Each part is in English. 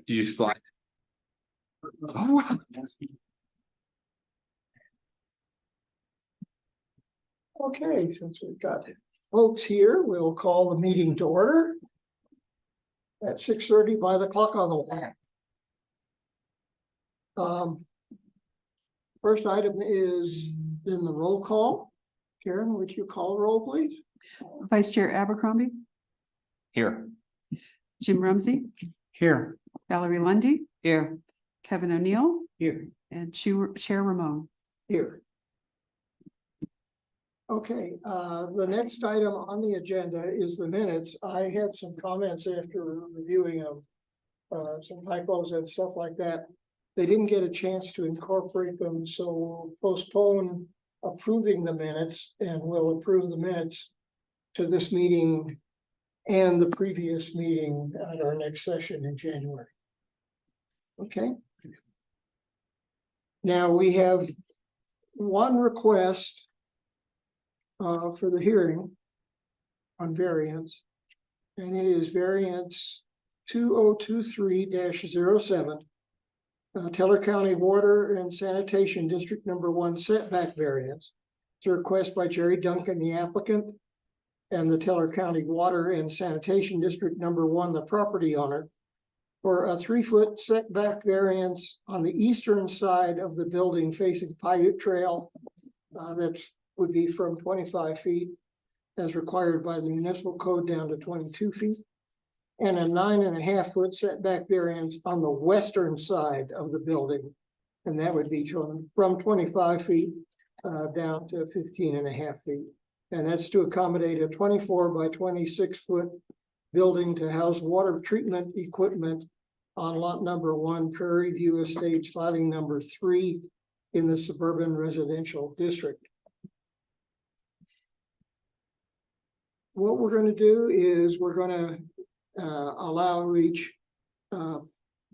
Did you just fly? Oh, wow. Okay, since we've got folks here, we'll call the meeting to order at 6:30 by the clock on the wall. First item is in the roll call. Karen, would you call roll, please? Vice Chair Abercrombie, Here. Jim Rumsey, Here. Valerie Lundy, Here. Kevin O'Neill, Here. and Chair Ramon. Here. Okay, the next item on the agenda is the minutes. I had some comments after reviewing them. Some typos and stuff like that. They didn't get a chance to incorporate them, so we'll postpone approving the minutes, and we'll approve the minutes to this meeting and the previous meeting at our next session in January. Okay. Now we have one request for the hearing on variance, and it is variance 2023-07. Teller County Water and Sanitation District Number 1 setback variance. It's a request by Jerry Duncan, the applicant, and the Teller County Water and Sanitation District Number 1, the property owner, for a 3-foot setback variance on the eastern side of the building facing Paiute Trail. That would be from 25 feet as required by the municipal code down to 22 feet. And a 9.5-foot setback variance on the western side of the building. And that would be from 25 feet down to 15.5 feet. And that's to accommodate a 24 by 26-foot building to house water treatment equipment on lot number 1, Prairie View Estates, filing number 3 in the suburban residential district. What we're going to do is we're going to allow each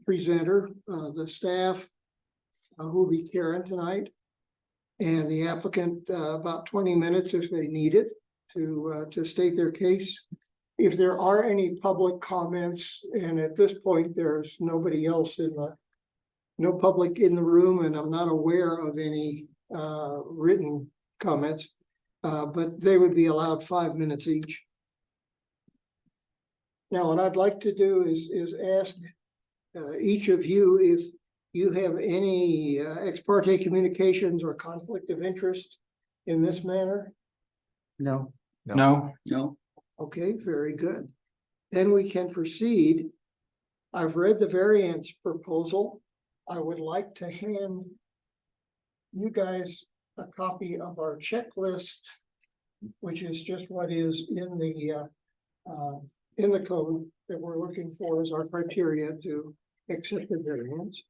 presenter, the staff, who will be Karen tonight, and the applicant about 20 minutes if they need it to state their case. If there are any public comments, and at this point there's nobody else no public in the room, and I'm not aware of any written comments, but they would be allowed 5 minutes each. Now, what I'd like to do is ask each of you if you have any ex parte communications or conflict of interest in this manner. No. No. No. Okay, very good. Then we can proceed. I've read the variance proposal. I would like to hand you guys a copy of our checklist, which is just what is in the code that we're looking for as our criteria to accept the variance.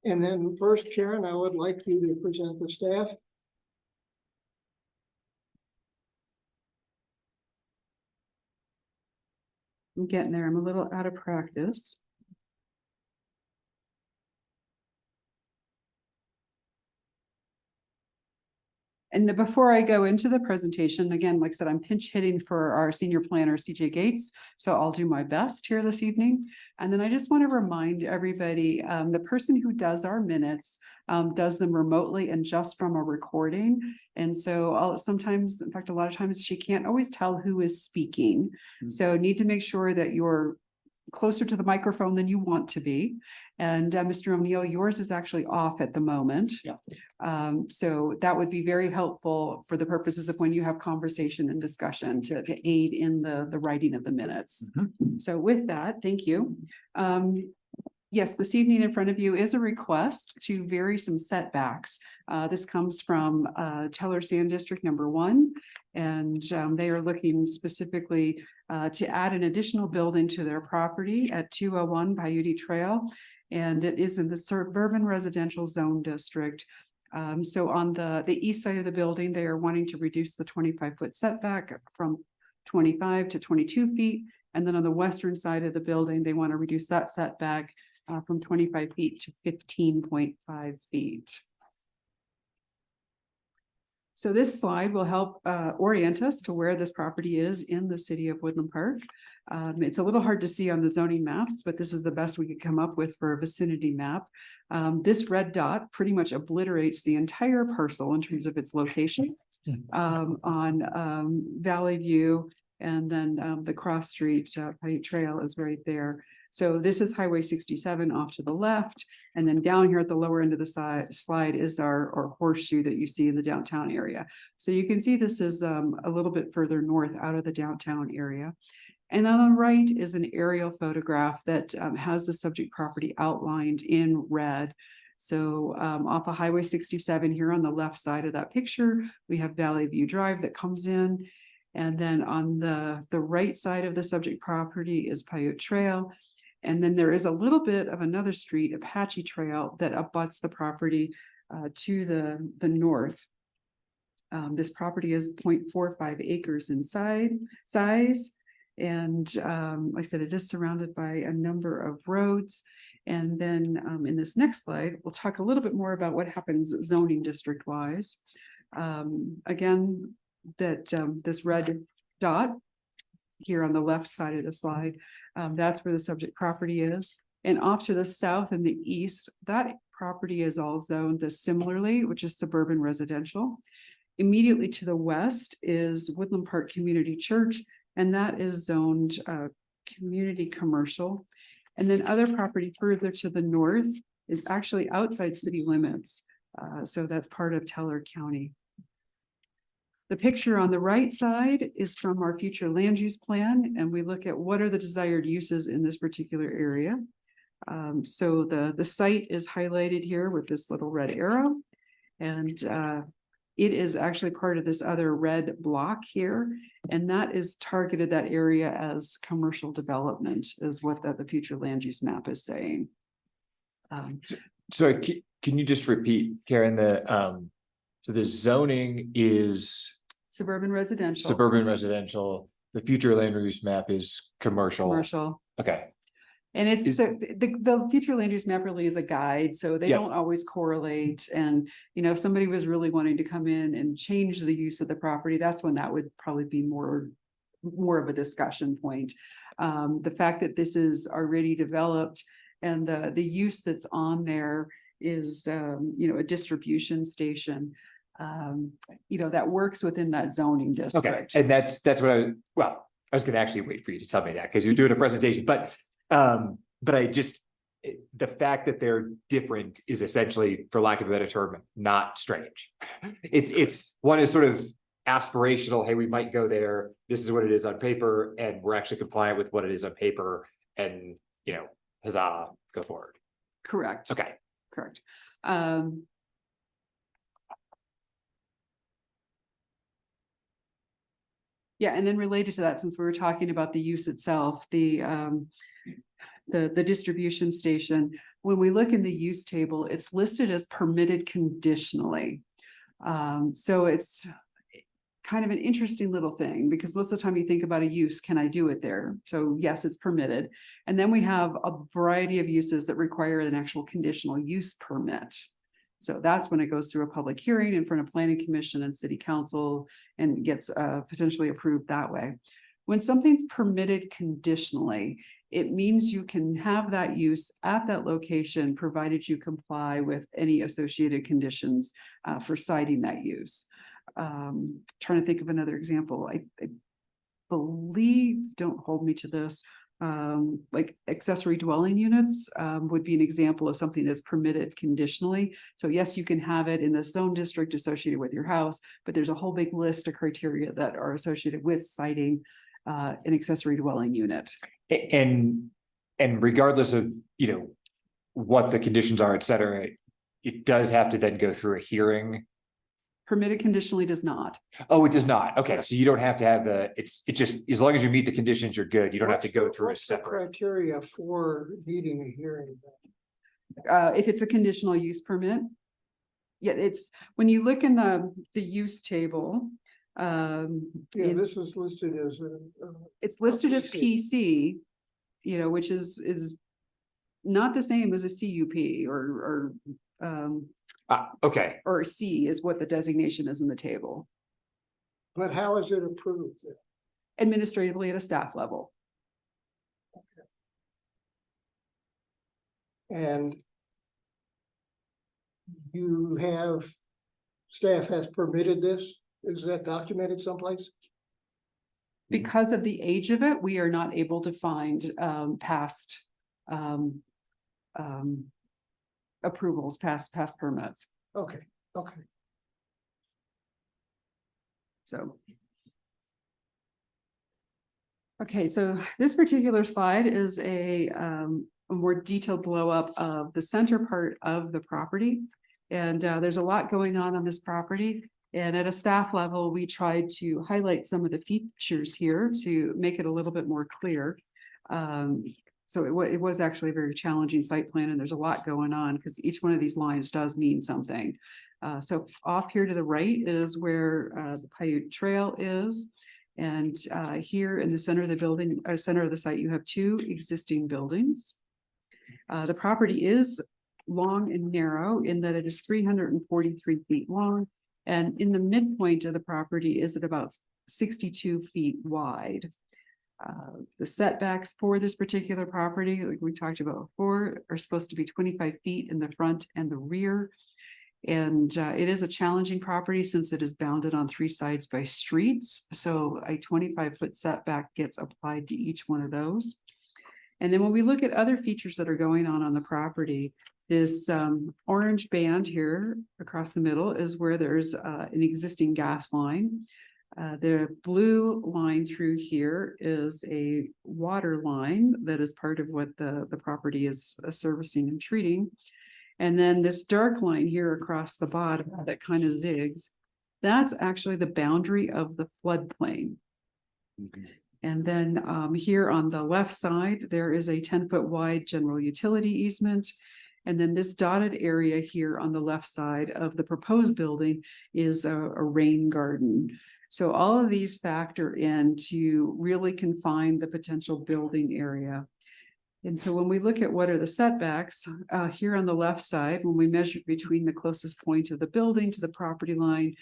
And then first, Karen, I would like you to present the staff. I'm getting there. I'm a little out of practice. And before I go into the presentation, again, like I said, I'm pinch hitting for our senior planner, CJ Gates. So I'll do my best here this evening. And then I just want to remind everybody, the person who does our minutes does them remotely and just from a recording. And so sometimes, in fact, a lot of times she can't always tell who is speaking. So need to make sure that you're closer to the microphone than you want to be. And Mr. O'Neill, yours is actually off at the moment. Yeah. So that would be very helpful for the purposes of when you have conversation and discussion to aid in the writing of the minutes. Mm-hmm. So with that, thank you. Yes, this evening in front of you is a request to vary some setbacks. This comes from Teller Sand District Number 1, and they are looking specifically to add an additional building to their property at 201 Paiute Trail, and it is in the suburban residential zone district. So on the east side of the building, they are wanting to reduce the 25-foot setback from 25 to 22 feet. And then on the western side of the building, they want to reduce that setback from 25 feet to 15.5 feet. So this slide will help orient us to where this property is in the city of Woodland Park. It's a little hard to see on the zoning map, but this is the best we could come up with for a vicinity map. This red dot pretty much obliterates the entire parcel in terms of its location on Valley View, and then the cross street Paiute Trail is right there. So this is Highway 67 off to the left, and then down here at the lower end of the slide is our horseshoe that you see in the downtown area. So you can see this is a little bit further north out of the downtown area. And on the right is an aerial photograph that has the subject property outlined in red. So off of Highway 67 here on the left side of that picture, we have Valley View Drive that comes in. And then on the right side of the subject property is Paiute Trail. And then there is a little bit of another street, Apache Trail, that abuts the property to the north. This property is 0.45 acres in size. And like I said, it is surrounded by a number of roads. And then in this next slide, we'll talk a little bit more about what happens zoning district wise. Again, that this red dot here on the left side of the slide, that's where the subject property is. And off to the south and the east, that property is all zoned similarly, which is suburban residential. Immediately to the west is Woodland Park Community Church, and that is zoned community commercial. And then other property further to the north is actually outside city limits. So that's part of Teller County. The picture on the right side is from our future land use plan, and we look at what are the desired uses in this particular area. So the site is highlighted here with this little red arrow, and it is actually part of this other red block here, and that is targeted that area as commercial development is what the future land use map is saying. So can you just repeat, Karen, so the zoning is Suburban residential. suburban residential, the future land use map is commercial. Commercial. Okay, And it's Is- the future land use map really is a guide, so they Yeah. don't always correlate. And, you know, if somebody was really wanting to come in and change the use of the property, that's when that would probably be more of a discussion point. The fact that this is already developed and the use that's on there is, you know, a distribution station. You know, that works within that zoning okay, district. and that's what I was gonna actually wait for you to tell me that, because you're doing a presentation, but I just, the fact that they're different is essentially, for lack of a better term, not strange. It's one is sort of aspirational, hey, we might go there, this is what it is on paper, and we're actually compliant with what it is on paper, and, you know, huzzah, go forward. Correct. Okay, Correct. Yeah, and then related to that, since we were talking about the use itself, the distribution station, when we look in the use table, it's listed as permitted conditionally. So it's kind of an interesting little thing, because most of the time you think about a use, can I do it there? So yes, it's permitted. And then we have a variety of uses that require an actual conditional use permit. So that's when it goes through a public hearing in front of planning commission and city council and gets potentially approved that way. When something's permitted conditionally, it means you can have that use at that location, provided you comply with any associated conditions for citing that use. Trying to think of another example. I believe, don't hold me to this, like accessory dwelling units would be an example of something that's permitted conditionally. So yes, you can have it in the zone district associated with your house, but there's a whole big list of criteria that are associated with citing an accessory dwelling unit. and regardless of, you know, what the conditions are, et cetera, it does have to then go through a hearing. Permitted conditionally does not. Oh, it does not. Okay, so you don't have to have it's just, as long as you meet the conditions, you're good. You don't have to go through a What's the separate. criteria for needing a hearing? If it's a conditional use permit. Yeah, it's, when you look in the use table, Yeah, this is listed as it's listed as PC. PC, you know, which is not the same as a CUP Okay, or C is what the designation is in the table, but how is it approved? administratively at a staff level. And you have, staff has permitted this? Is that documented someplace? Because of the age of it, we are not able to find past approvals, past permits. Okay, okay. So. Okay, so this particular slide is a more detailed blow up of the center part of the property. And there's a lot going on this property. And at a staff level, we tried to highlight some of the features here to make it a little bit more clear. So it was actually a very challenging site plan, and there's a lot going on because each one of these lines does mean something. So off here to the right is where the Paiute Trail is. And here in the center of the building, center of the site, you have two existing buildings. The property is long and narrow in that it is 343 feet long. And in the midpoint of the property is at about 62 feet wide. The setbacks for this particular property, like we talked about before, are supposed to be 25 feet in the front and the rear. And it is a challenging property since it is bounded on three sides by streets. So a 25-foot setback gets applied to each one of those. And then when we look at other features that are going on the property, this orange band here across the middle is where there's an existing gas line. The blue line through here is a water line that is part of what the property is servicing and treating. And then this dark line here across the bottom that kind of zigs, that's actually the boundary of the floodplain. And then here on the left side, there is a 10-foot wide general utility easement. And then this dotted area here on the left side of the proposed building is a rain garden. So all of these factor in to really confine the potential building area. And so when we look at what are the setbacks, here on the left side, when we measured between the closest point of the building to the property line,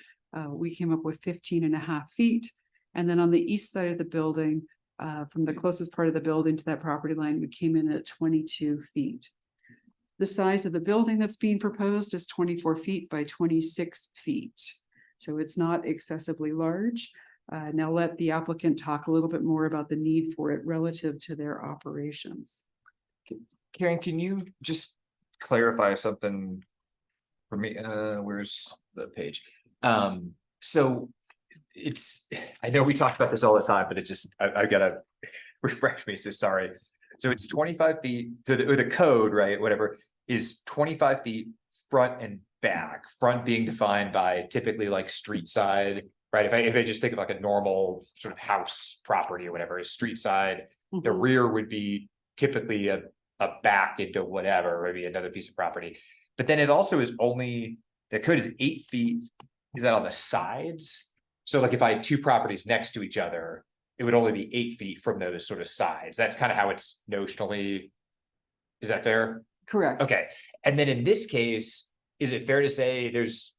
we came up with 15.5 feet. And then on the east side of the building, from the closest part of the building to that property line, we came in at 22 feet. The size of the building that's being proposed is 24 feet by 26 feet. So it's not excessively large. Now let the applicant talk a little bit more about the need for it relative to their operations. Karen, can you just clarify something for me? Where's the page? So it's, I know we talk about this all the time, but it just, I've got to refresh me, so sorry. So it's 25 feet, so the code, right, whatever, is 25 feet front and back, front being defined by typically like street side, right? If I just think of like a normal sort of house property or whatever, is street side, the rear would be typically a back into whatever, maybe another piece of property. But then it also is only, the code is 8 feet, is that on the sides? So like if I had two properties next to each other, it would only be 8 feet from those sort of sides. That's kind of how it's notionally, is that fair? Correct. Okay, and then in this case, is it fair to say there's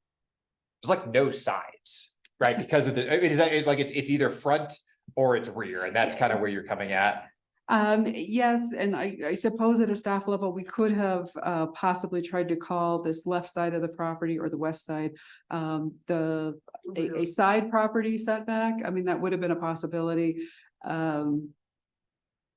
like no sides, right? Because of the, it's like it's either front or it's rear, and that's kind of where you're coming at. Yes, and I suppose at a staff level, we could have possibly tried to call this left side of the property or the west side, a side property setback. I mean, that would have been a possibility.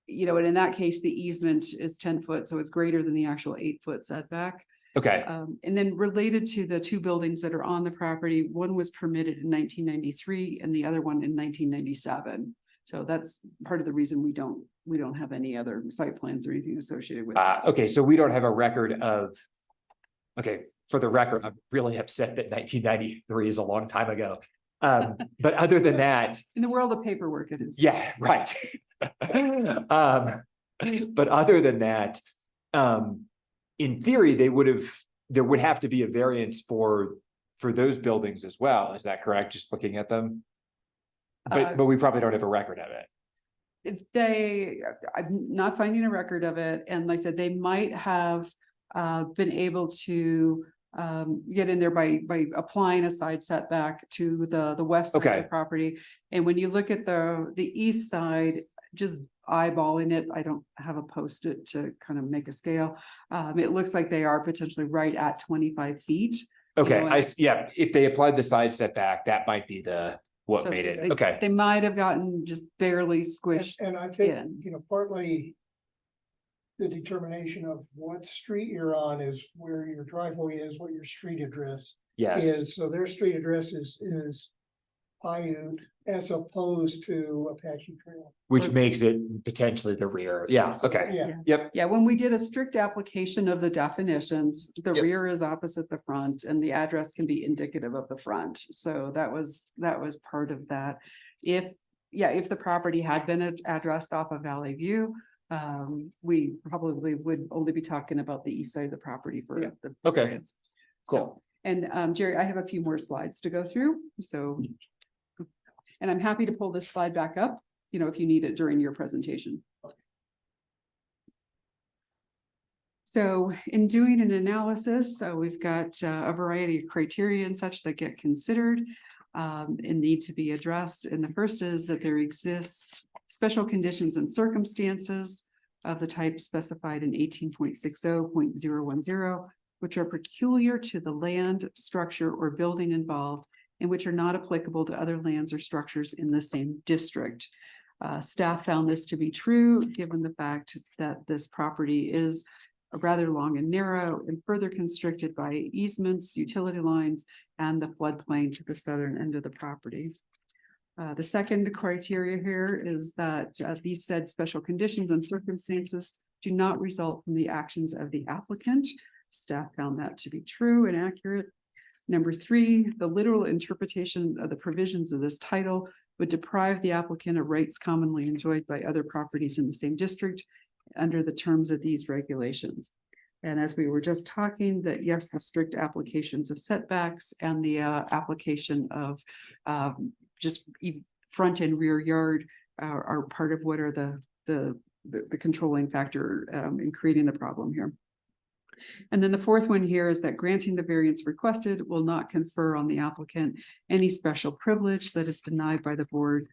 You know, and in that case, the easement is 10 foot, so it's greater than the actual 8-foot setback. Okay, And then related to the two buildings that are on the property, one was permitted in 1993 and the other one in 1997. So that's part of the reason we don't have any other site plans or anything associated with it. okay, so we don't have a record of, okay, for the record, I'm really upset that 1993 is a long time ago. But other than that, In the world of paperwork, it is. yeah, right. But other than that, in theory, there would have to be a variance for those buildings as well. Is that correct? Just looking at them? But we probably don't have a record of it. I'm not finding a record of it, and like I said, they might have been able to get in there by applying a side setback to the west side of the property. And when you look at the east side, just eyeballing it, I don't have a post-it to kind of make a scale. It looks like they are potentially right at 25 feet. Okay, know, yeah, if they applied the side setback, that might be what So made it, they- okay. They might have gotten just barely squished. And I think, in. you know, partly the determination of what street you're on is where your driveway is, what your street address Yes, is. So their street address is Paiute as opposed to Apache Trail. which makes it potentially the rear. Yeah, okay. Yeah, Yep, Yeah, when we did a strict application of the definitions, the Yep. rear is opposite the front and the address can be indicative of the front. So that was part of that. If the property had been addressed off of Valley View, we probably would only be talking about the east side of the property for Yeah. the. Okay. variance. Cool. So, and Jerry, I have a few more slides to go through, so. And I'm happy to pull this slide back up, you know, if you need it during your presentation. So in doing an analysis, so we've got a variety of criteria and such that get considered and need to be addressed. And the first is that there exists special conditions and circumstances of the type specified in 18.60.010, which are peculiar to the land, structure, or building involved, and which are not applicable to other lands or structures in the same district. Staff found this to be true, given the fact that this property is rather long and narrow and further constricted by easements, utility lines, and the floodplain to the southern end of the property. The second criteria here is that these said special conditions and circumstances do not result from the actions of the applicant. Staff found that to be true and accurate. Number three, the literal interpretation of the provisions of this title would deprive the applicant of rights commonly enjoyed by other properties in the same district under the terms of these regulations. And as we were just talking, that yes, the strict applications of setbacks and the application of just front and rear yard are part of what are the controlling factor in creating the problem here. And then the fourth one here is that granting the variance requested will not confer on the applicant any special privilege that is denied by the board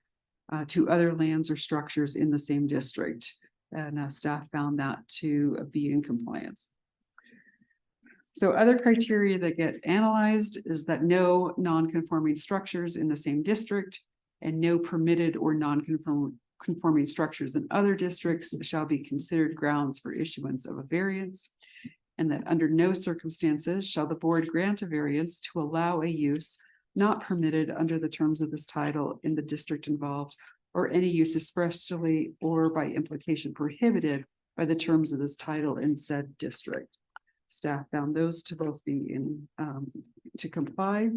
to other lands or structures in the same district. And staff found that to be in compliance. So other criteria that get analyzed is that no non-conforming structures in the same district and no permitted or non-conforming structures in other districts shall be considered grounds for issuance of a variance. And that under no circumstances shall the board grant a variance to allow a use not permitted under the terms of this title in the district involved, or any use expressly or by implication prohibited by the terms of this title in said district. Staff found those to both be to comply.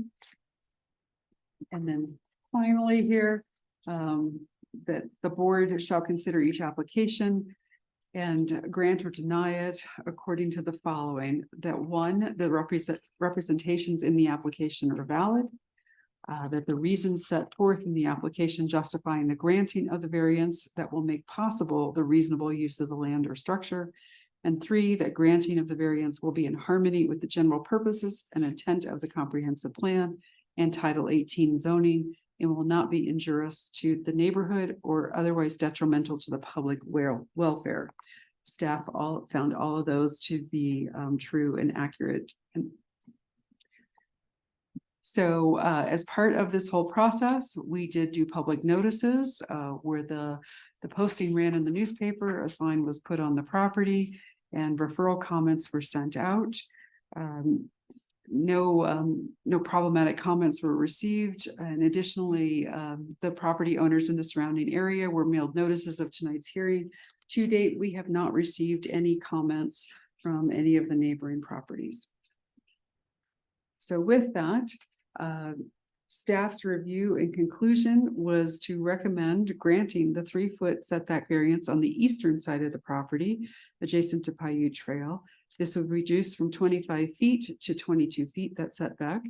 And then finally here, that the board shall consider each application and grant or deny it according to the following: that one, the representations in the application are valid, that the reasons set forth in the application justifying the granting of the variance that will make possible the reasonable use of the land or structure, and three, that granting of the variance will be in harmony with the general purposes and intent of the comprehensive plan and Title 18 zoning, and will not be injurious to the neighborhood or otherwise detrimental to the public welfare. Staff found all of those to be true and accurate. So as part of this whole process, we did do public notices where the posting ran in the newspaper, a sign was put on the property, and referral comments were sent out. No problematic comments were received, and additionally, the property owners in the surrounding area were mailed notices of tonight's hearing. To date, we have not received any comments from any of the neighboring properties. So with that, staff's review and conclusion was to recommend granting the 3-foot setback variance on the eastern side of the property adjacent to Paiute Trail. This would reduce from 25 feet to 22 feet, that setback,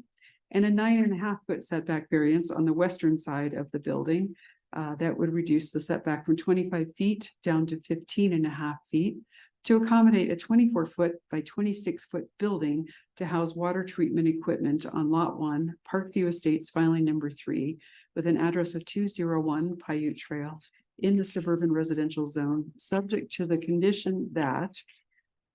and a 9.5-foot setback variance on the western side of the building. That would reduce the setback from 25 feet down to 15.5 feet to accommodate a 24-foot by 26-foot building to house water treatment equipment on Lot 1, Parkview Estates, filing number 3, with an address of 201 Paiute Trail in the suburban residential zone, subject to the condition that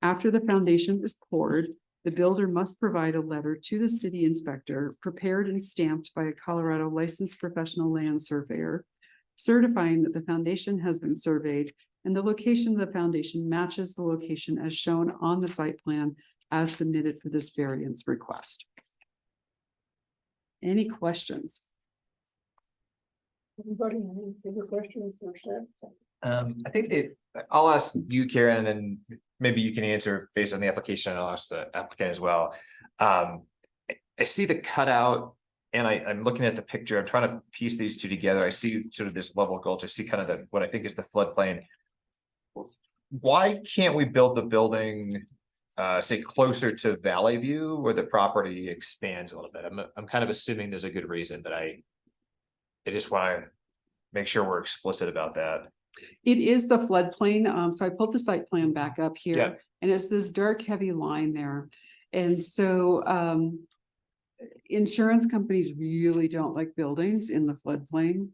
after the foundation is poured, the builder must provide a letter to the city inspector prepared and stamped by a Colorado licensed professional land surveyor, certifying that the foundation has been surveyed and the location of the foundation matches the location as shown on the site plan as submitted for this variance request. Any questions? Anybody, any further questions for Seth? I think I'll ask you, Karen, and then maybe you can answer based on the application, and I'll ask the applicant as well. I see the cutout and I'm looking at the picture. I'm trying to piece these two together. I see sort of this level gulch. I see kind of what I think is the floodplain. Why can't we build the building, say closer to Valley View where the property expands a little bit? I'm kind of assuming there's a good reason, but I just want to make sure we're explicit about that. It is the floodplain. So I pulled the site plan back up Yeah. here and it's this dark, heavy line there. And so, insurance companies really don't like buildings in the floodplain.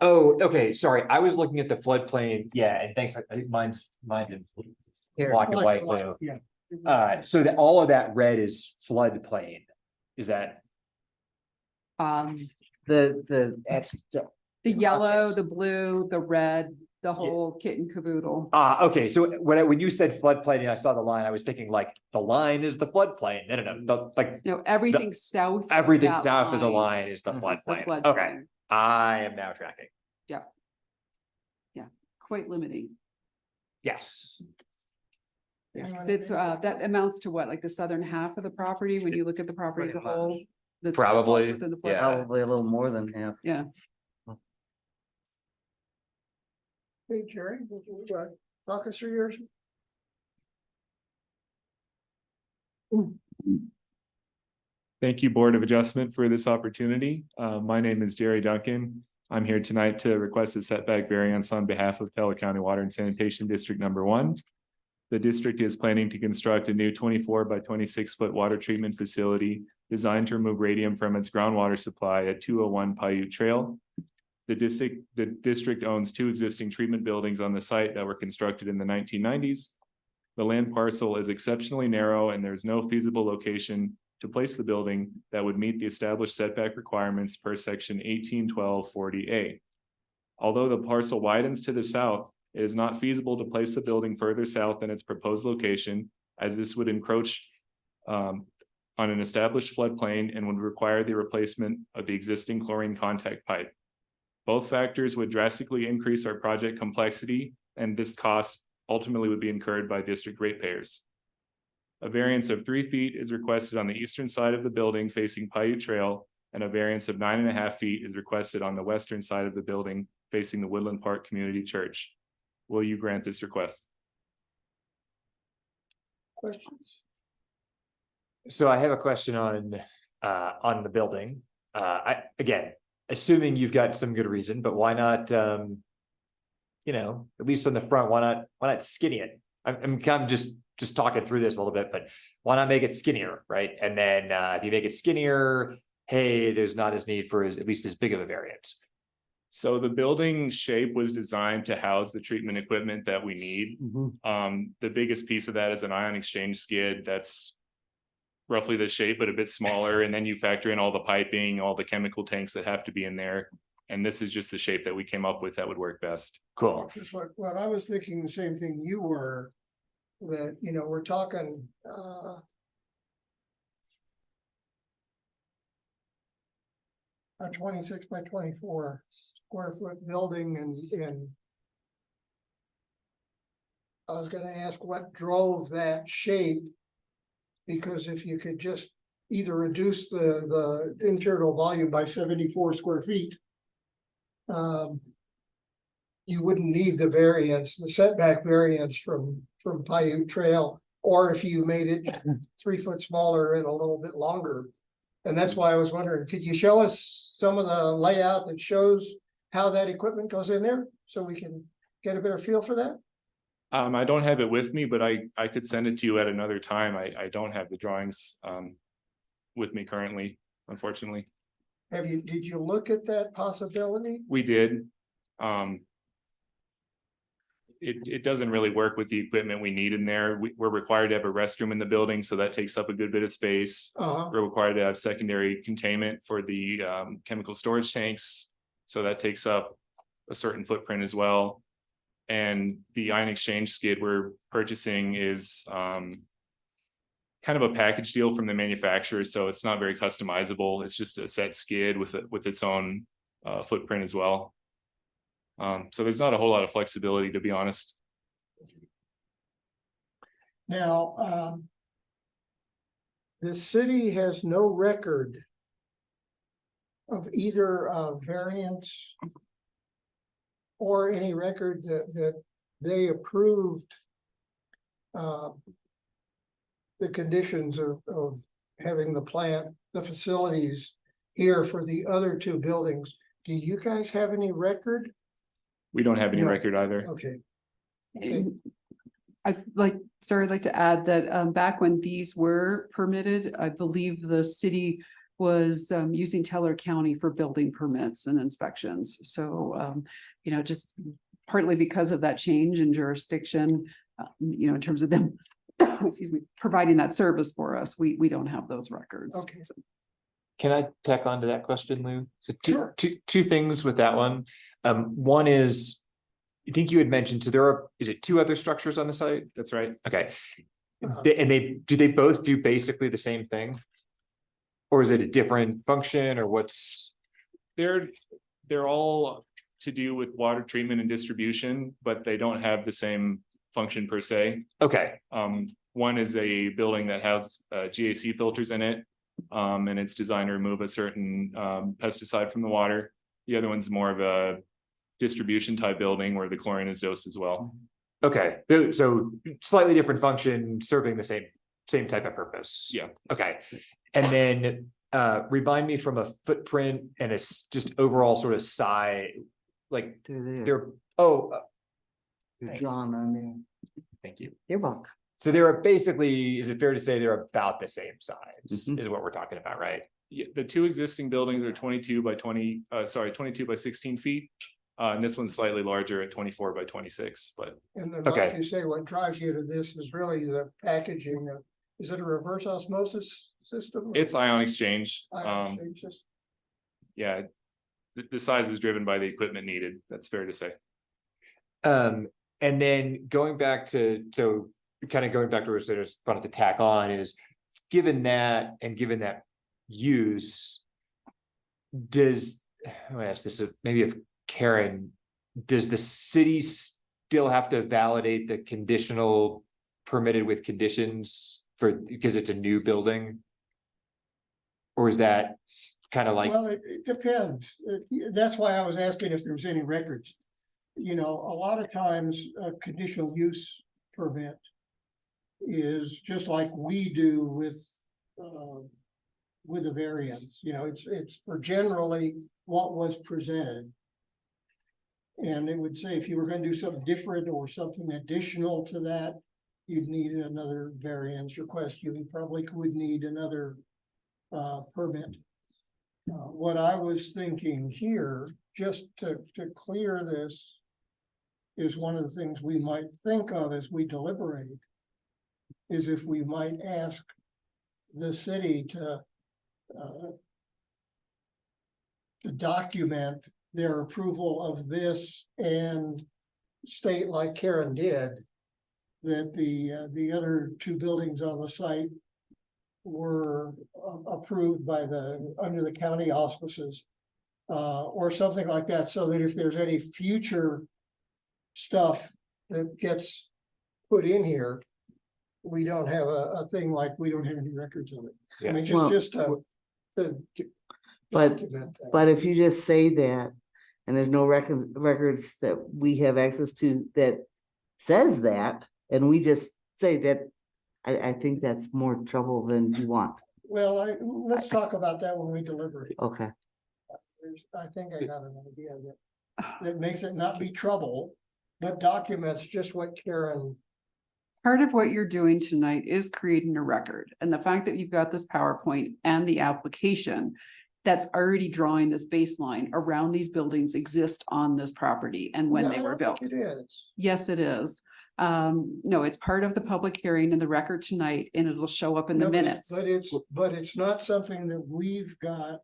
Oh, okay, sorry, I was looking at the floodplain, yeah, and thanks, I think mine's in black and white. Blue. Yeah. So that all of that red is floodplain, is that? The yellow, the blue, the red, the whole kit and caboodle. Okay, so when you said floodplain and I saw the line, I was thinking like the line is the floodplain. No, No, everything south. of everything that south of the line is the is the floodplain. Okay, I am now tracking. Yeah, quite limiting. Yes. Yeah, 'cause it's, that amounts to what, like the southern half of the property, when you look at the property as a Pretty whole? that falls Probably, within the yeah. flood- Probably a little more than half. Yeah, Hey, Jerry, would you talk us through yours? Thank you, Board of Adjustment, for this opportunity. My name is Jerry Duncan. I'm here tonight to request a setback variance on behalf of Teller County Water and Sanitation District Number 1. The district is planning to construct a new 24 by 26-foot water treatment facility designed to remove radium from its groundwater supply at 201 Paiute Trail. The district owns 2 existing treatment buildings on the site that were constructed in the 1990s. The land parcel is exceptionally narrow and there's no feasible location to place the building that would meet the established setback requirements per section 181240A. Although the parcel widens to the south, it is not feasible to place the building further south than its proposed location, as this would encroach on an established floodplain and would require the replacement of the existing chlorine contact pipe. Both factors would drastically increase our project complexity, and this cost ultimately would be incurred by district ratepayers. A variance of 3 feet is requested on the eastern side of the building facing Paiute Trail, and a variance of 9.5 feet is requested on the western side of the building facing the Woodland Park Community Church. Will you grant this request? Questions? So I have a question on the building. Again, assuming you've got some good reason, but why not, at least on the front, why not skinny it? I'm kind of just talking through this a little bit, but why not make it skinnier, right? And then if you make it skinnier, hey, there's not as need for at least as big of a variance. So the building shape was designed to house the treatment equipment that we need. The biggest piece of that is an ion exchange skid that's roughly the shape, but a bit smaller. And then you factor in all the piping, all the chemical tanks that have to be in there. And this is just the shape that we came up with that would work best. Cool. Well, I was thinking the same thing you were, that, we're talking, a 26 by 24 square foot building and I was gonna ask what drove that shape. Because if you could just either reduce the internal volume by 74 square feet. You wouldn't need the variance, the setback variance from Paiute Trail, or if you made it 3 foot smaller and a little bit longer. And that's why I was wondering, could you show us some of the layout that shows how that equipment goes in there? So we can get a better feel for that? I don't have it with me, but I could send it to you at another time. I don't have the drawings with me currently, unfortunately. did you look at that possibility? We did. It doesn't really work with the equipment we need in there. We're required to have a restroom in the building, so that takes up a good bit of space. Uh-huh. We're required to have secondary containment for the chemical storage tanks. So that takes up a certain footprint as well. And the ion exchange skid we're purchasing is kind of a package deal from the manufacturer. So it's not very customizable. It's just a set skid with its own footprint as well. So there's not a whole lot of flexibility, to be honest. Now, the city has no record of either variance or any record that they approved the conditions of having the plant, the facilities here for the other two buildings. Do you guys have any record? We don't have any No. record either. Okay. I'd like to add that back when these were permitted, I believe the city was using Teller County for building permits and inspections. So, just partly because of that change in jurisdiction, in terms of them, excuse me, providing that service for us, we don't have those records. Okay. So, Can I tack on to that question, Lou? So Sure. two things with that one. One is, I think you had mentioned, so there are, is it two other structures on the site? That's right. Okay. Uh-huh. Do they both do basically the same thing? Or is it a different function or what's? They're all to do with water treatment and distribution, but they don't have the same function per se. Okay, One is a building that has GAC filters in it. And it's designed to remove a certain pesticide from the water. The other one's more of a distribution type building where the chlorine is dosed as well. okay, so slightly different function, serving the same type of purpose. Yeah. Okay, and then remind me from a footprint and it's just overall sort of size, like they're, They're thanks. drawn on there. Thank you. You're welcome. So they're basically, is it fair to say they're about the same size, Mhm. is what we're talking about, right? Yeah, the two existing buildings are 22 by 16 feet. And this one's slightly larger at 24 by 26, but And then, Okay. like you say, what drives you to this is really the packaging of, is it a reverse osmosis system? it's ion exchange. Ion exchange system? Yeah. The size is driven by the equipment needed. That's fair to say. And then going back to, so kind of going back to what I just wanted to tack on is, given that and given that use, does, I'm gonna ask this, maybe if Karen, does the city still have to validate the conditional permitted with conditions for, because it's a new building? Or is that kind of like, Well, it depends. That's why I was asking if there was any records. A lot of times a conditional use permit is just like we do with a variance, it's for generally what was presented. And it would say if you were gonna do something different or something additional to that, you'd need another variance request. You probably would need another permit. What I was thinking here, just to clear this, is one of the things we might think of as we deliberate, is if we might ask the city to document their approval of this and state, like Karen did, that the other two buildings on the site were approved by under the county auspices, or something like that, so that if there's any future stuff that gets put in here, we don't have a thing like we don't have any records of it. I mean, Well- just to But- document that. But if you just say that, and there's no records that we have access to that says that, and we just say that, I think that's more trouble than you want. Well, let's talk about that when we deliberate. Okay. I think I got an idea that makes it not be trouble, but documents just what Karen. Part of what you're doing tonight is creating a record. And the fact that you've got this PowerPoint and the application that's already drawing this baseline around these buildings exist on this property and when No, they I were don't built. think It is. Yes, it is. No, it's part of the public hearing in the record tonight and it'll show up in the No, but- minutes. But it's not something that we've got.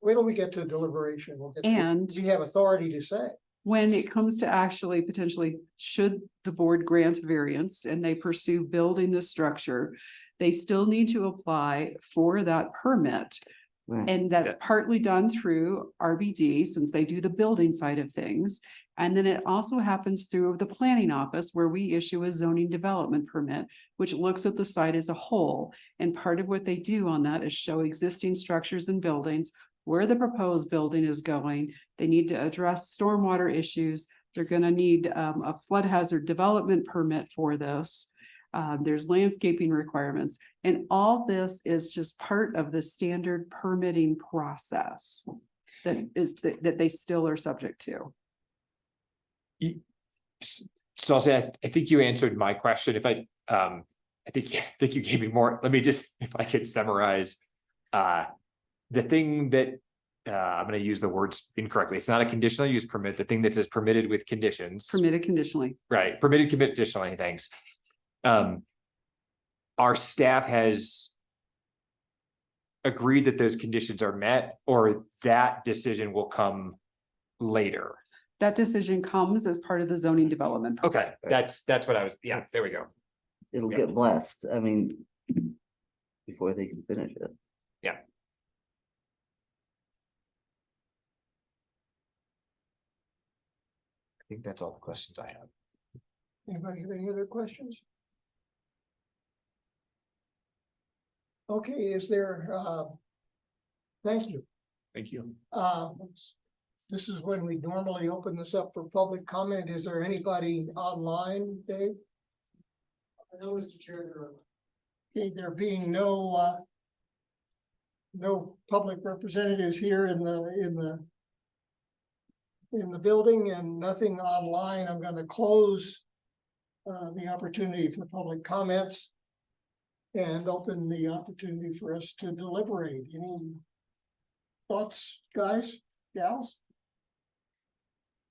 Wait till we get to deliberation. And We have authority to say. when it comes to actually potentially, should the board grant variance and they pursue building this structure, they still need to apply for that permit. Right. And that's partly done through RBD since they do the building side of things. And then it also happens through the planning office where we issue a zoning development permit, which looks at the site as a whole. And part of what they do on that is show existing structures and buildings, where the proposed building is going. They need to address stormwater issues. They're gonna need a flood hazard development permit for this. There's landscaping requirements, and all this is just part of the standard permitting process that they still are subject to. So I'll say, I think you answered my question. If I think you gave me more. Let me just, if I could summarize, the thing that, I'm gonna use the words incorrectly. It's not a conditional use permit. The thing that says permitted with conditions. Permitted conditionally. Right, permitted conditionally, thanks. Our staff has agreed that those conditions are met, or that decision will come later. That decision comes as part of the zoning development. permit. Okay, that's what I was, yeah, there we go. It'll Yeah. get blessed, I mean, before they can finish it. I think that's all the questions I have. Anybody have any other questions? Okay, is there, thank you. Thank you. This is when we normally open this up for public comment. Is there anybody online, Dave? No, Mr. Chair, there are. Okay, there being no public representatives here in the building and nothing online, I'm gonna close the opportunity for public comments and open the opportunity for us to deliberate. Any thoughts, guys, gals?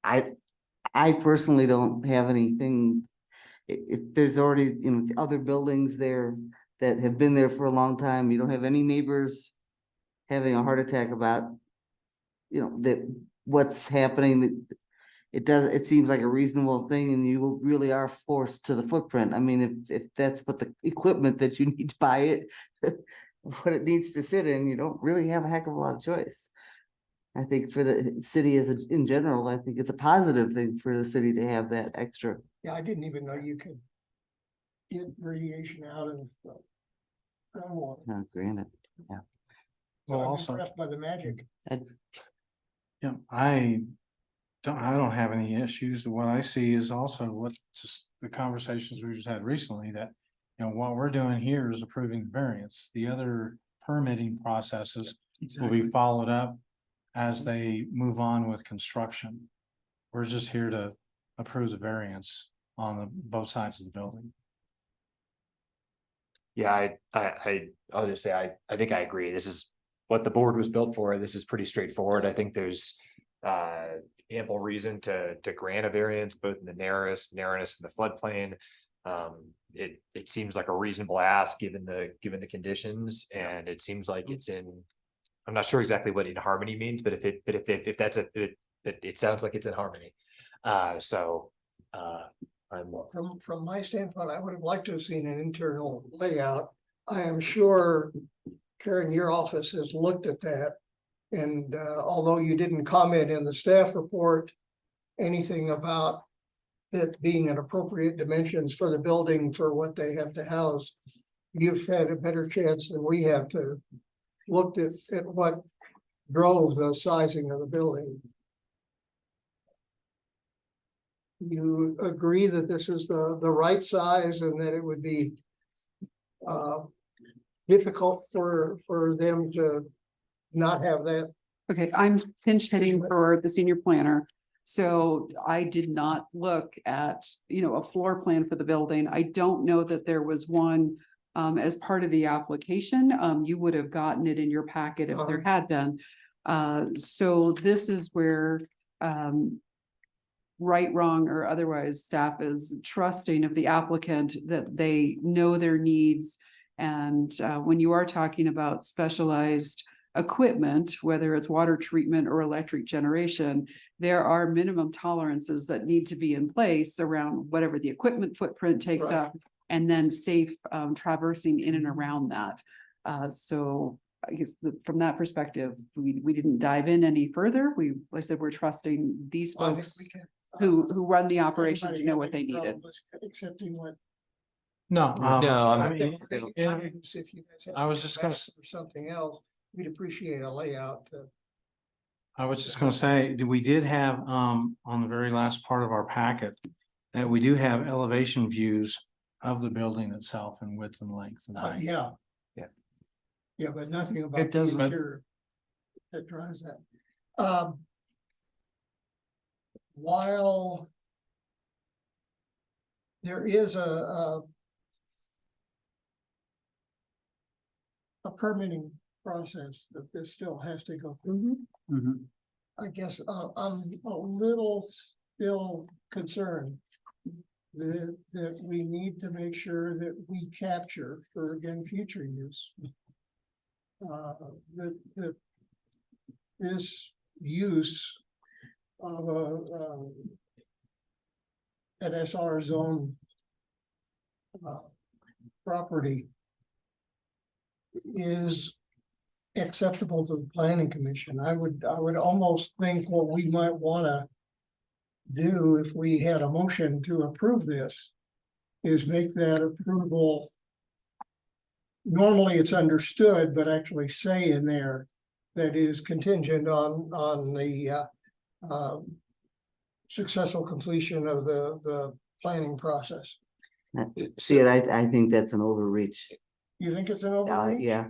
I personally don't have anything. There's already, other buildings there that have been there for a long time. You don't have any neighbors having a heart attack about, that what's happening. It seems like a reasonable thing, and you really are forced to the footprint. I mean, if that's what the equipment that you need to buy it, what it needs to sit in, you don't really have a heck of a lot of choice. I think for the city in general, I think it's a positive thing for the city to have that extra. Yeah, I didn't even know you could get radiation out of groundwater. Granted, So Well, I'm also, impressed by the magic. yeah, I don't have any issues. What I see is also what just the conversations we've just had recently that, what we're doing here is approving the variance. The other permitting processes will be followed up as they move on with construction. We're just here to approve the variance on both sides of the building. Yeah, I'll just say, I think I agree. This is what the board was built for. This is pretty straightforward. I think there's ample reason to grant a variance, both in the narrowness and the floodplain. It seems like a reasonable ask given the conditions, and it seems like it's in, I'm not sure exactly what in harmony means, but if that's it sounds like it's in harmony. From my standpoint, I would have liked to have seen an internal layout. I am sure, Karen, your office has looked at that. And although you didn't comment in the staff report anything about it being an appropriate dimensions for the building for what they have to house, you've had a better chance than we have to look at what drove the sizing of the building. You agree that this is the right size and that it would be difficult for them to not have that? Okay, I'm pinch hitting for the senior planner. So I did not look at, a floor plan for the building. I don't know that there was one as part of the application. You would have gotten it in your packet if there had been. So this is where, right, wrong, or otherwise, staff is trusting of the applicant that they know their needs. And when you are talking about specialized equipment, whether it's water treatment or electric generation, there are minimum tolerances that need to be in place around whatever the equipment footprint takes Right. up, and then safe traversing in and around that. So I guess from that perspective, we didn't dive in any further. Like I said, we're trusting these Well, I think folks we can, who run the operation to anybody know have what they any needed. problem with Accepting what. No. No, I'm- I mean, yeah, If you guys have I was just gonna feedback or something else, we'd appreciate a layout. I was just gonna say, we did have, on the very last part of our packet, that we do have elevation views of the building itself in width and length and height. Yeah. Yeah. Yeah, but nothing about. the doesn't- interior that drives that. While there is a permitting process that this still has to go through, Mhm. I guess, I'm a little still concerned that we need to make sure that we capture for, again, future use. That this use of an SR zone property is acceptable to the planning commission. I would almost think what we might wanna do if we had a motion to approve this is make that approval. Normally it's understood, but actually say in there that is contingent on the successful completion of the planning process. See it, I think that's an overreach. You think it's an overreach? Yeah.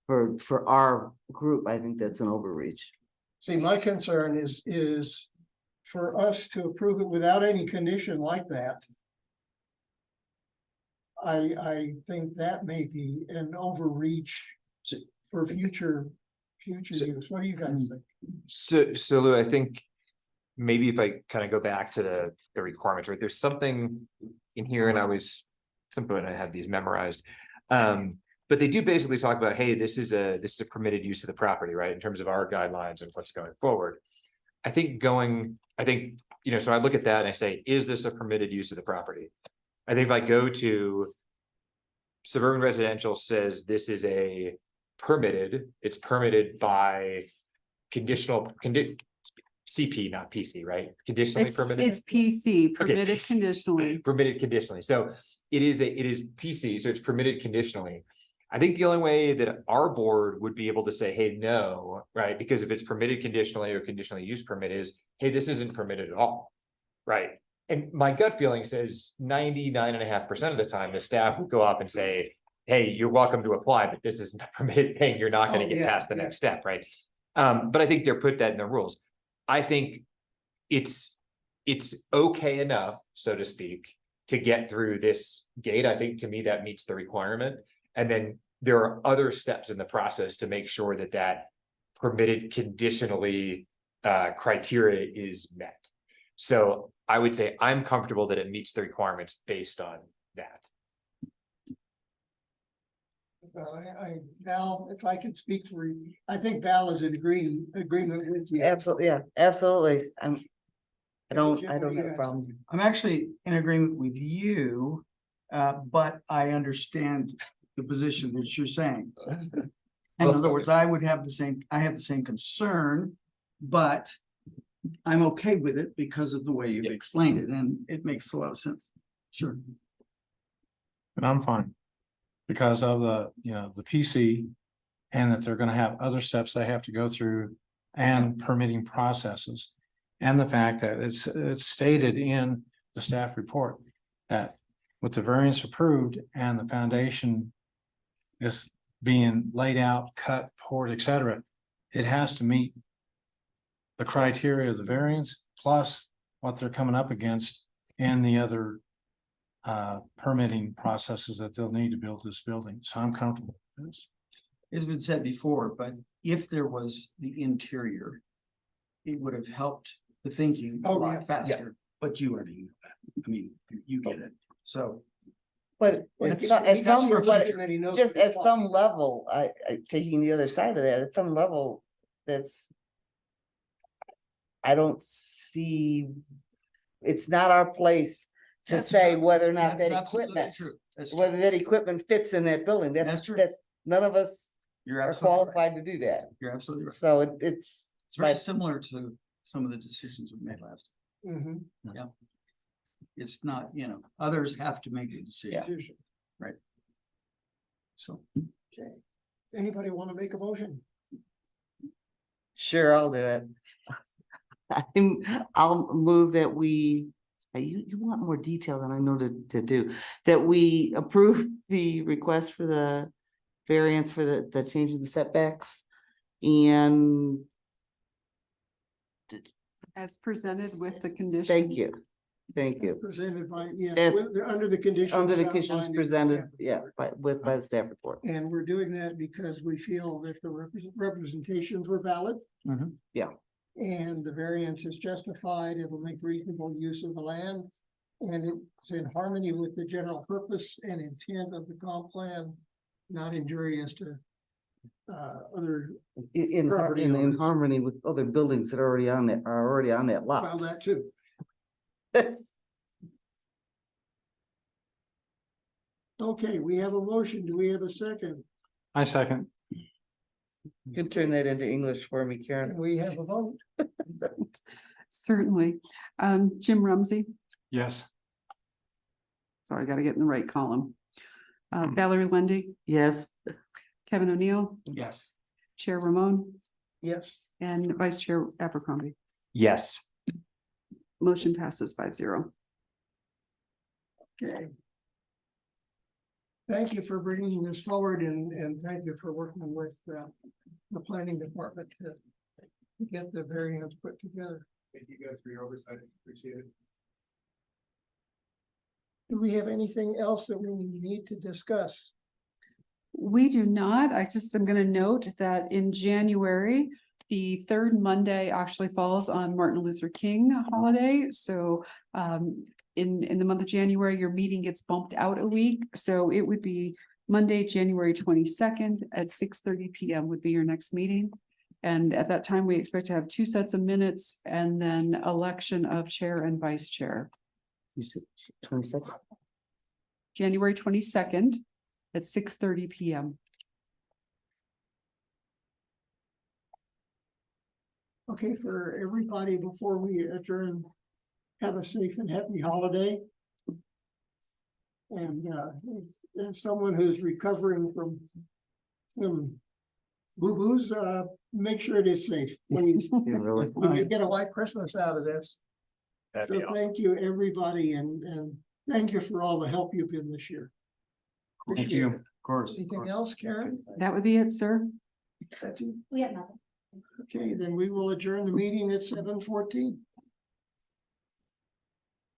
For our group, I think that's an overreach. See, my concern is for us to approve it without any condition like that. I think that may be an overreach for future use. What do you guys think? So Lou, I think maybe if I kind of go back to the requirements, right, there's something in here, and I was, at some point I have these memorized. But they do basically talk about, hey, this is a permitted use of the property, right, in terms of our guidelines and what's going forward. I think, you know, so I look at that and I say, is this a permitted use of the property? I think if I go to suburban residential says this is it's permitted by CP, not PC, right? Conditionally permitted. It's PC, permitted PC. conditionally. Permitted conditionally. So it is PC, so it's permitted conditionally. I think the only way that our board would be able to say, hey, no, right? Because if it's permitted conditionally or conditionally use permit is, hey, this isn't permitted at all, right? And my gut feeling says 99.5% of the time, the staff would go up and say, hey, you're welcome to apply, but this is not permitted thing. You're not going to get past the next step, right? But I think they're put that in the rules. I think it's okay enough, so to speak, to get through this gate. I think to me that meets the requirement. And then there are other steps in the process to make sure that that permitted conditionally criteria is met. So I would say I'm comfortable that it meets the requirements based on that. Val, if I could speak for you, I think Val is in agreement with you. Absolutely, yeah, absolutely. I don't Jim, have what do you a guys problem. think? I'm actually in agreement with you, but I understand the position that you're saying. In other words, I have the same concern, but I'm okay with it because of the way you've explained it, and it makes a lot of sense. Sure. And I'm fine. Because of the PC, and that they're gonna have other steps they have to go through and permitting processes. And the fact that it's stated in the staff report that with the variance approved and the foundation is being laid out, cut, poured, etc., it has to meet the criteria of the variance plus what they're coming up against and the other permitting processes that they'll need to build this building. So I'm comfortable with this. It's been said before, but if there was the interior, it would have helped the thinking a Oh, lot yeah. faster, but you already know that. I mean, you get it. So But Well, it's he- not, he at does some, hear but something that he knows just what at he's some talking level, taking the other side of that, at some level, that's. I don't see, it's not our place to That's say true. whether or not that's that absolutely equipment, true. That's true. whether that equipment fits in that building. That's That's, true. that's, none of us You're are absolutely right. qualified to do that. You're absolutely right. So it's. It's very but- similar to some of the decisions we made last. Mhm. It's not, others have to make a decision. Decision. So Okay. Anybody want to make a motion? Sure, I'll do it. I'll move that we, you want more detail than I know to do, that we approve the request for the variance for the change in the setbacks and As presented with the condition. thank you. Presented by, yeah, That's- under the conditions. Under the outlined conditions in the presented, staff yeah, report. by the staff report. And we're doing that because we feel that the representations were valid. Mhm. Yeah. And the variance is justified, it will make reasonable use of the land. And it's in harmony with the general purpose and intent of the comp plan, not injurious to other, Property In owners. harmony with other buildings that are already on that, well, lot. that too. That's, Okay, we have a motion. Do we have a second? I second. you can turn that into English for me, Karen. We have a vote. Certainly. Jim Rumsey, Yes. sorry, I gotta get in the right column. Valerie Lundy, Yes, Kevin O'Neill, yes. Chair Ramon, Yes. and Vice Chair Abercrombie. Yes. Motion passes 5-0. Okay. Thank you for bringing this forward and thank you for working with the planning department to get the variance put together. Thank you guys for your oversight. Appreciate it. Do we have anything else that we need to discuss? We do not. I just am gonna note that in January, the third Monday actually falls on Martin Luther King holiday. So in the month of January, your meeting gets bumped out a week. So it would be Monday, January 22nd at 6:30 PM would be your next meeting. And at that time, we expect to have 2 sets of minutes and then election of chair and vice chair. you said 22nd. January 22nd at 6:30 PM. Okay, for everybody, before we adjourn, have a safe and happy holiday. And as someone who's recovering from some boo-boos, make sure it is safe, please. You really- We can get a white Christmas out of this. So thank you, everybody, and thank you for all the help you've been this year. Thank Appreciate you. it. Of course. Anything else, Karen? That would be it, sir. That's it. We have nothing. Okay, then we will adjourn the meeting at 7:14.